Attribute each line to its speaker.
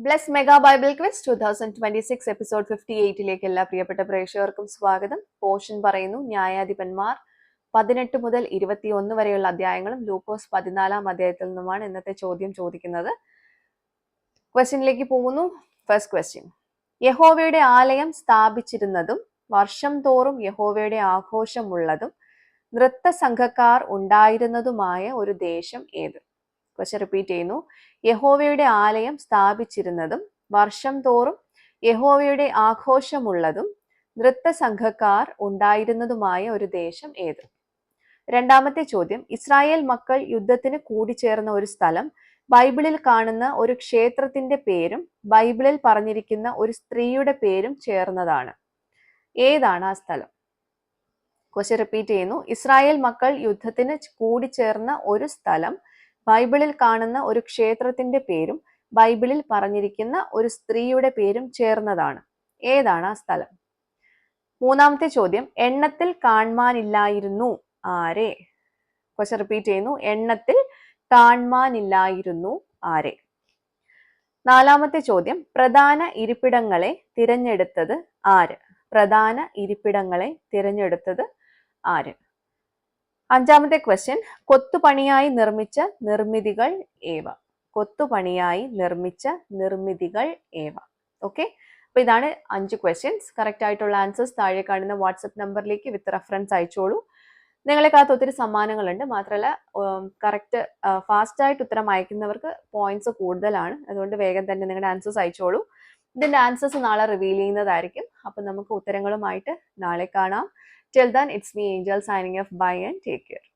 Speaker 1: Bless mega bible quiz 2026 episode 58ലേക്ക് എല്ലാ പ്രിയപ്പെട്ട പ്രേക്ഷകർക്കും സ്വാഗതം. പോർഷൻ പറയുന്നു, ന്യായാധിപന്മാർ 18 മുതൽ 21 വരെയുള്ള അധ്യായങ്ങളും ലൂക്കോസ് 14 അധ്യായത്തിൽ നിന്നുമാണ് ഇന്നത്തെ ചോദ്യം ചോദിക്കുന്നത്. ക്വസ്റ്റ്യനിലേക്ക് പോകുന്നു. ഫസ്റ്റ് ക്വസ്റ്റ്യൻ, യഹോവയുടെ ആലയം സ്ഥാപിച്ചിരുന്നതും വർഷം തോറും യഹോവയുടെ ആഘോഷമുള്ളതും നൃത്ത സംഘക്കാർ ഉണ്ടായിരുന്നതുമായ ഒരു ദേശം ഏത്? ക്വസ്റ്റ്യൻ റിപ്പീറ്റ് ചെയ്യുന്നു. യഹോവയുടെ ആലയം സ്ഥാപിച്ചിരുന്നതും വർഷം തോറും യഹോവയുടെ ആഘോഷമുള്ളതും നൃത്ത സംഘക്കാർ ഉണ്ടായിരുന്നതുമായ ഒരു ദേശം ഏത്? രണ്ടാമത്തെ ചോദ്യം, ഇസ്രായേൽ മക്കൾ യുദ്ധത്തിന് കൂടിച്ചേർന്ന ഒരു സ്ഥലം ബൈബിളിൽ കാണുന്ന ഒരു ക്ഷേത്രത്തിന്റെ പേരും ബൈബിളിൽ പറഞ്ഞിരിക്കുന്ന ഒരു സ്ത്രീയുടെ പേരും ചേർന്നതാണ്. ഏതാണ് ആ സ്ഥലം? ക്വസ്റ്റ്യൻ റിപ്പീറ്റ് ചെയ്യുന്നു. ഇസ്രായേൽ മക്കൾ യുദ്ധത്തിന് കൂടിച്ചേർന്ന ഒരു സ്ഥലം ബൈബിളിൽ കാണുന്ന ഒരു ക്ഷേത്രത്തിന്റെ പേരും ബൈബിളിൽ പറഞ്ഞിരിക്കുന്ന ഒരു സ്ത്രീയുടെ പേരും ചേർന്നതാണ്. ഏതാണ് ആ സ്ഥലം? മൂന്നാമത്തെ ചോദ്യം, എണ്ണത്തിൽ കാൺമാനില്ലായിരുന്നു ആരെ? ക്വസ്റ്റ്യൻ റിപ്പീറ്റ് ചെയ്യുന്നു. എണ്ണത്തിൽ കാൺമാനില്ലായിരുന്നു ആരെ? നാലാമത്തെ ചോദ്യം, പ്രധാന ഇരിപ്പിടങ്ങളെ തിരഞ്ഞെടുത്തത് ആര്? പ്രധാന ഇരിപ്പിടങ്ങളെ തിരഞ്ഞെടുത്തത് ആര്? അഞ്ചാമത്തെ ക്വസ്റ്റ്യൻ, കൊത്തുപണിയായി നിർമ്മിച്ച നിർമ്മിതികൾ ഏവ? കൊത്തുപണിയായി നിർമ്മിച്ച നിർമ്മിതികൾ ഏവ? ഓക്കെ, അപ്പൊ ഇതാണ് 5 ക്വസ്റ്റ്യൻസ്. കറക്റ്റ് ആയിട്ടുള്ള ആൻസേഴ്സ് താഴെ കാണുന്ന വാട്സപ്പ് നമ്പറിലേക്ക് വിത്ത് റെഫറൻസ് അയച്ചോളൂ. നിങ്ങളെ കാത്ത് ഒത്തിരി സമ്മാനങ്ങളുണ്ട്. മാത്രമല്ല കറക്റ്റ് ഫാസ്റ്റ് ആയിട്ട് ഉത്തരം അയക്കുന്നവർക്ക് പോയിന്റ്സ് കൂടുതലാണ്. അതുകൊണ്ട് വേഗം തന്നെ നിങ്ങളുടെ ആൻസേഴ്സ് അയച്ചോളൂ. ഇതിന്റെ ആൻസേഴ്സ് നാളെ റിവീൽ ചെയ്യുന്നതായിരിക്കും. അപ്പൊ നമുക്ക് ഉത്തരങ്ങളുമായിട്ട് നാളെ കാണാം. Till then, it's me Angel signing off. Bye and take care.